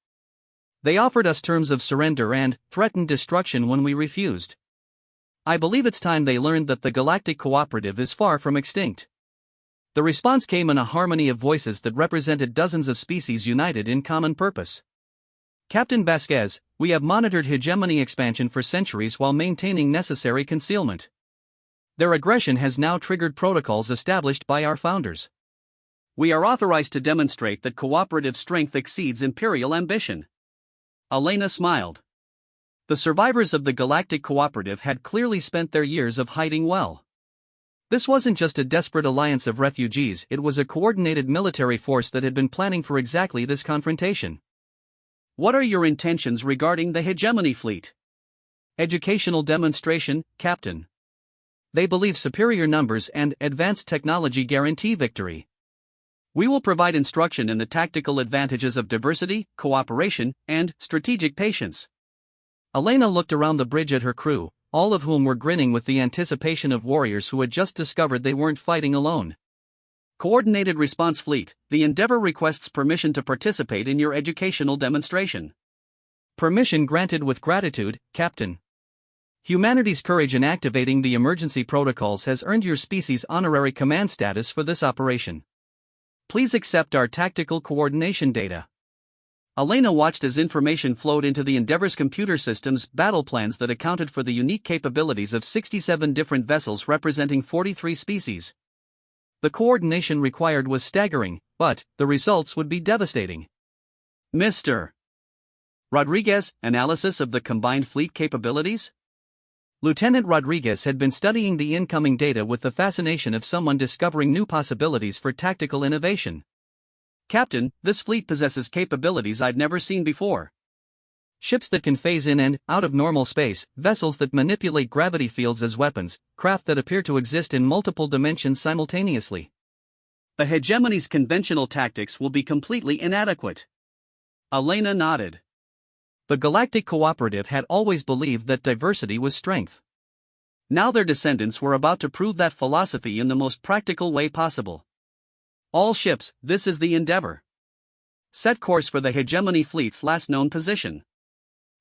They offered us terms of surrender and threatened destruction when we refused. I believe it's time they learned that the Galactic Cooperative is far from extinct. The response came in a harmony of voices that represented dozens of species united in common purpose. Captain Vasquez, we have monitored hegemony expansion for centuries while maintaining necessary concealment. Their aggression has now triggered protocols established by our founders.
We are authorized to demonstrate that cooperative strength exceeds imperial ambition. Elena smiled. The survivors of the Galactic Cooperative had clearly spent their years of hiding well. This wasn't just a desperate alliance of refugees, it was a coordinated military force that had been planning for exactly this confrontation. What are your intentions regarding the hegemony fleet?
Educational demonstration, Captain. They believe superior numbers and advanced technology guarantee victory.
We will provide instruction in the tactical advantages of diversity, cooperation, and strategic patience.
Elena looked around the bridge at her crew, all of whom were grinning with the anticipation of warriors who had just discovered they weren't fighting alone.
Coordinated Response Fleet, the Endeavour requests permission to participate in your educational demonstration.
Permission granted with gratitude, Captain. Humanity's courage in activating the emergency protocols has earned your species honorary command status for this operation. Please accept our tactical coordination data.
Elena watched as information flowed into the Endeavour's computer systems, battle plans that accounted for the unique capabilities of 67 different vessels representing 43 species. The coordination required was staggering, but the results would be devastating. Mr. Rodriguez, analysis of the combined fleet capabilities?
Lieutenant Rodriguez had been studying the incoming data with the fascination of someone discovering new possibilities for tactical innovation.
Captain, this fleet possesses capabilities I've never seen before.
Ships that can phase in and out of normal space, vessels that manipulate gravity fields as weapons, craft that appear to exist in multiple dimensions simultaneously.
The hegemony's conventional tactics will be completely inadequate. Elena nodded.
The Galactic Cooperative had always believed that diversity was strength.
Now their descendants were about to prove that philosophy in the most practical way possible. All ships, this is the Endeavour. Set course for the hegemony fleet's last known position.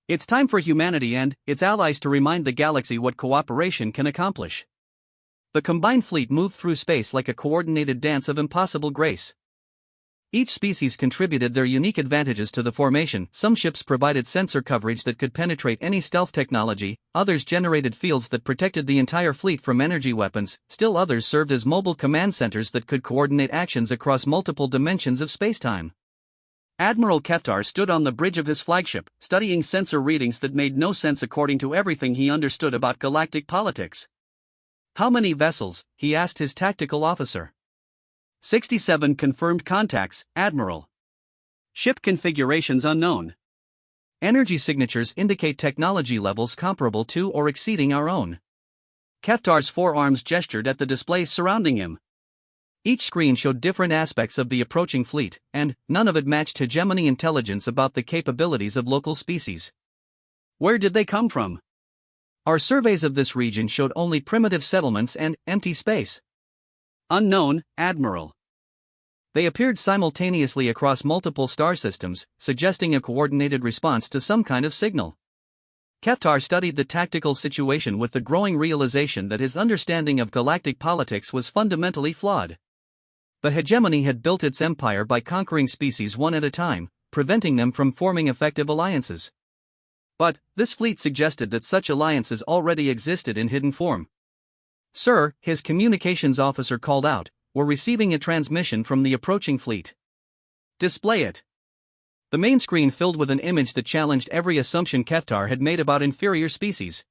It's time for humanity and its allies to remind the galaxy what cooperation can accomplish.
The combined fleet moved through space like a coordinated dance of impossible grace. Each species contributed their unique advantages to the formation. Some ships provided sensor coverage that could penetrate any stealth technology, others generated fields that protected the entire fleet from energy weapons, still others served as mobile command centers that could coordinate actions across multiple dimensions of spacetime.
Admiral Keftar stood on the bridge of his flagship, studying sensor readings that made no sense according to everything he understood about galactic politics.
How many vessels? He asked his tactical officer.
67 confirmed contacts, Admiral. Ship configurations unknown.
Energy signatures indicate technology levels comparable to or exceeding our own.
Keftar's forearms gestured at the displays surrounding him.
Each screen showed different aspects of the approaching fleet, and none of it matched hegemony intelligence about the capabilities of local species.
Where did they come from?
Our surveys of this region showed only primitive settlements and empty space.
Unknown, Admiral.
They appeared simultaneously across multiple star systems, suggesting a coordinated response to some kind of signal. Keftar studied the tactical situation with the growing realization that his understanding of galactic politics was fundamentally flawed. The hegemony had built its empire by conquering species one at a time, preventing them from forming effective alliances. But this fleet suggested that such alliances already existed in hidden form. "Sir," his communications officer called out, "we're receiving a transmission from the approaching fleet."
"Display it."
The main screen filled with an image that challenged every assumption Keftar had made about inferior species.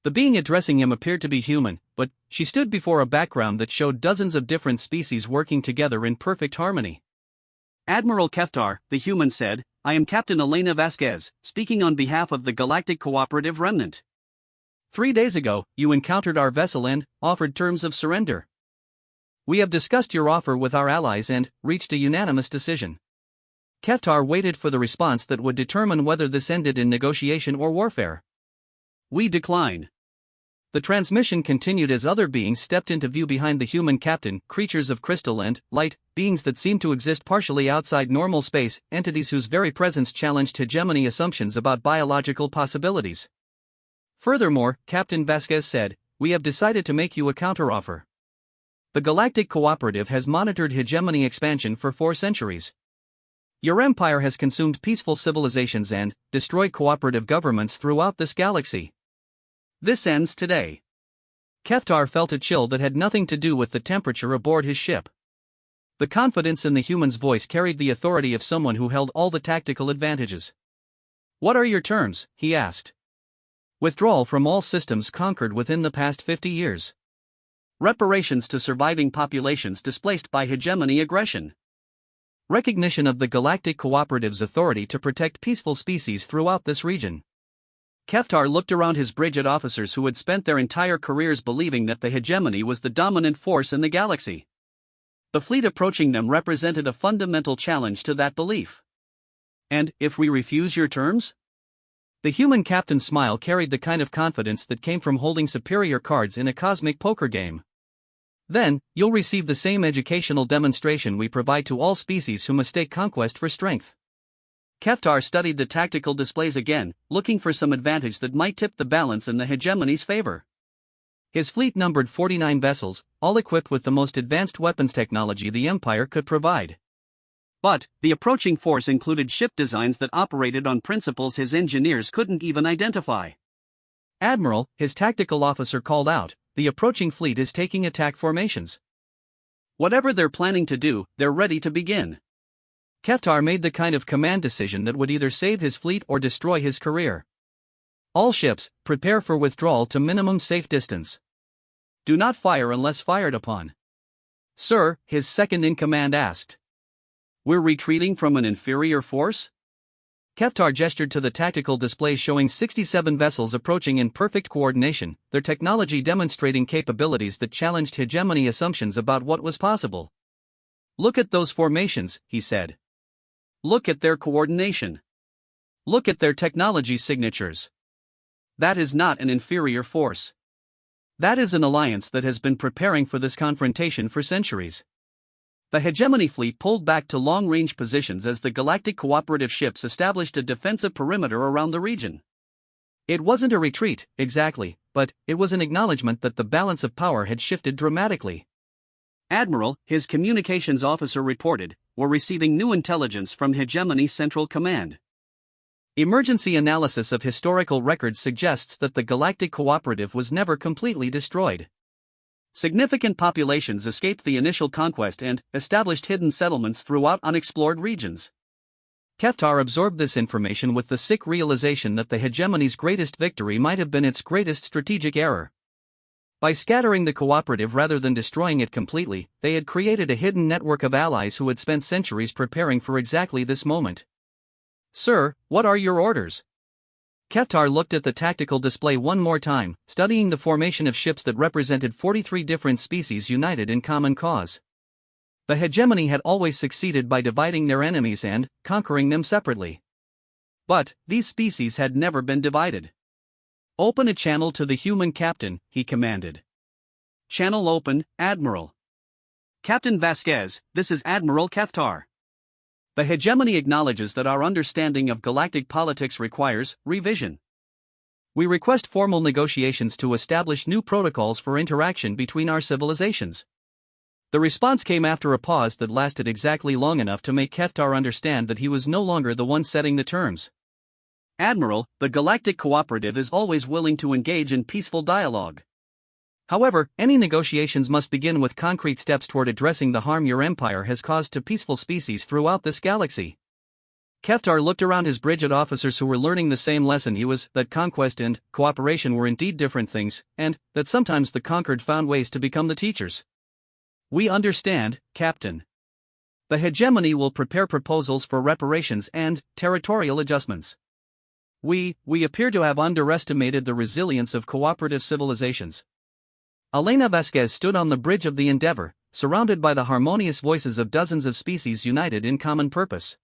The being addressing him appeared to be human, but she stood before a background that showed dozens of different species working together in perfect harmony.
Admiral Keftar, the human said, I am Captain Elena Vasquez, speaking on behalf of the Galactic Cooperative Remnant.
3 days ago, you encountered our vessel and offered terms of surrender. We have discussed your offer with our allies and reached a unanimous decision. Keftar waited for the response that would determine whether this ended in negotiation or warfare.
We decline.
The transmission continued as other beings stepped into view behind the human captain, creatures of crystal and light, beings that seemed to exist partially outside normal space, entities whose very presence challenged hegemony assumptions about biological possibilities. Furthermore, Captain Vasquez said, we have decided to make you a counteroffer. The Galactic Cooperative has monitored hegemony expansion for 4 centuries. Your empire has consumed peaceful civilizations and destroyed cooperative governments throughout this galaxy.
This ends today.
Keftar felt a chill that had nothing to do with the temperature aboard his ship. The confidence in the human's voice carried the authority of someone who held all the tactical advantages. What are your terms? He asked. Withdrawal from all systems conquered within the past 50 years.
Reparations to surviving populations displaced by hegemony aggression.
Recognition of the Galactic Cooperative's authority to protect peaceful species throughout this region.
Keftar looked around his bridge at officers who had spent their entire careers believing that the hegemony was the dominant force in the galaxy. The fleet approaching them represented a fundamental challenge to that belief. And if we refuse your terms?
The human captain's smile carried the kind of confidence that came from holding superior cards in a cosmic poker game. Then, you'll receive the same educational demonstration we provide to all species who mistake conquest for strength.
Keftar studied the tactical displays again, looking for some advantage that might tip the balance in the hegemony's favor.
His fleet numbered 49 vessels, all equipped with the most advanced weapons technology the Empire could provide.
But, the approaching force included ship designs that operated on principles his engineers couldn't even identify.
Admiral, his tactical officer called out, the approaching fleet is taking attack formations.
Whatever they're planning to do, they're ready to begin.
Keftar made the kind of command decision that would either save his fleet or destroy his career. All ships, prepare for withdrawal to minimum safe distance. Do not fire unless fired upon.
Sir, his second-in-command asked. We're retreating from an inferior force?
Keftar gestured to the tactical display showing 67 vessels approaching in perfect coordination, their technology demonstrating capabilities that challenged hegemony assumptions about what was possible. Look at those formations, he said.
Look at their coordination. Look at their technology signatures. That is not an inferior force. That is an alliance that has been preparing for this confrontation for centuries. The hegemony fleet pulled back to long-range positions as the Galactic Cooperative ships established a defensive perimeter around the region.
It wasn't a retreat, exactly, but it was an acknowledgement that the balance of power had shifted dramatically.
Admiral, his communications officer reported, were receiving new intelligence from Hegemony Central Command.
Emergency analysis of historical records suggests that the Galactic Cooperative was never completely destroyed.
Significant populations escaped the initial conquest and established hidden settlements throughout unexplored regions.
Keftar absorbed this information with the sick realization that the hegemony's greatest victory might have been its greatest strategic error. By scattering the cooperative rather than destroying it completely, they had created a hidden network of allies who had spent centuries preparing for exactly this moment. Sir, what are your orders? Keftar looked at the tactical display one more time, studying the formation of ships that represented 43 different species united in common cause. The hegemony had always succeeded by dividing their enemies and conquering them separately. But these species had never been divided. Open a channel to the human captain, he commanded.
Channel open, Admiral. Captain Vasquez, this is Admiral Keftar. The hegemony acknowledges that our understanding of galactic politics requires revision.
We request formal negotiations to establish new protocols for interaction between our civilizations. The response came after a pause that lasted exactly long enough to make Keftar understand that he was no longer the one setting the terms.
Admiral, the Galactic Cooperative is always willing to engage in peaceful dialogue.
However, any negotiations must begin with concrete steps toward addressing the harm your empire has caused to peaceful species throughout this galaxy. Keftar looked around his bridge at officers who were learning the same lesson he was, that conquest and cooperation were indeed different things, and that sometimes the conquered found ways to become the teachers.
We understand, Captain.
The hegemony will prepare proposals for reparations and territorial adjustments. We appear to have underestimated the resilience of cooperative civilizations. Elena Vasquez stood on the bridge of the Endeavour, surrounded by the harmonious voices of dozens of species united in common purpose.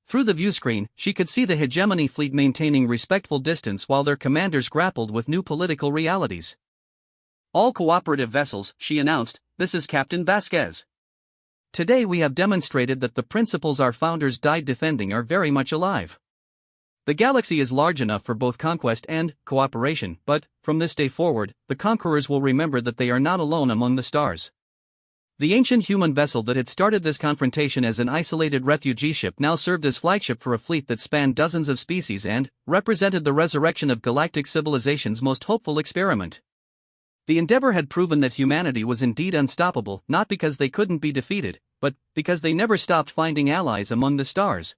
Through the viewscreen, she could see the hegemony fleet maintaining respectful distance while their commanders grappled with new political realities.
All cooperative vessels, she announced, this is Captain Vasquez.
Today we have demonstrated that the principles our founders died defending are very much alive. The galaxy is large enough for both conquest and cooperation, but, from this day forward, the conquerors will remember that they are not alone among the stars. The ancient human vessel that had started this confrontation as an isolated refugee ship now served as flagship for a fleet that spanned dozens of species and represented the resurrection of galactic civilization's most hopeful experiment. The Endeavour had proven that humanity was indeed unstoppable, not because they couldn't be defeated, but because they never stopped finding allies among the stars.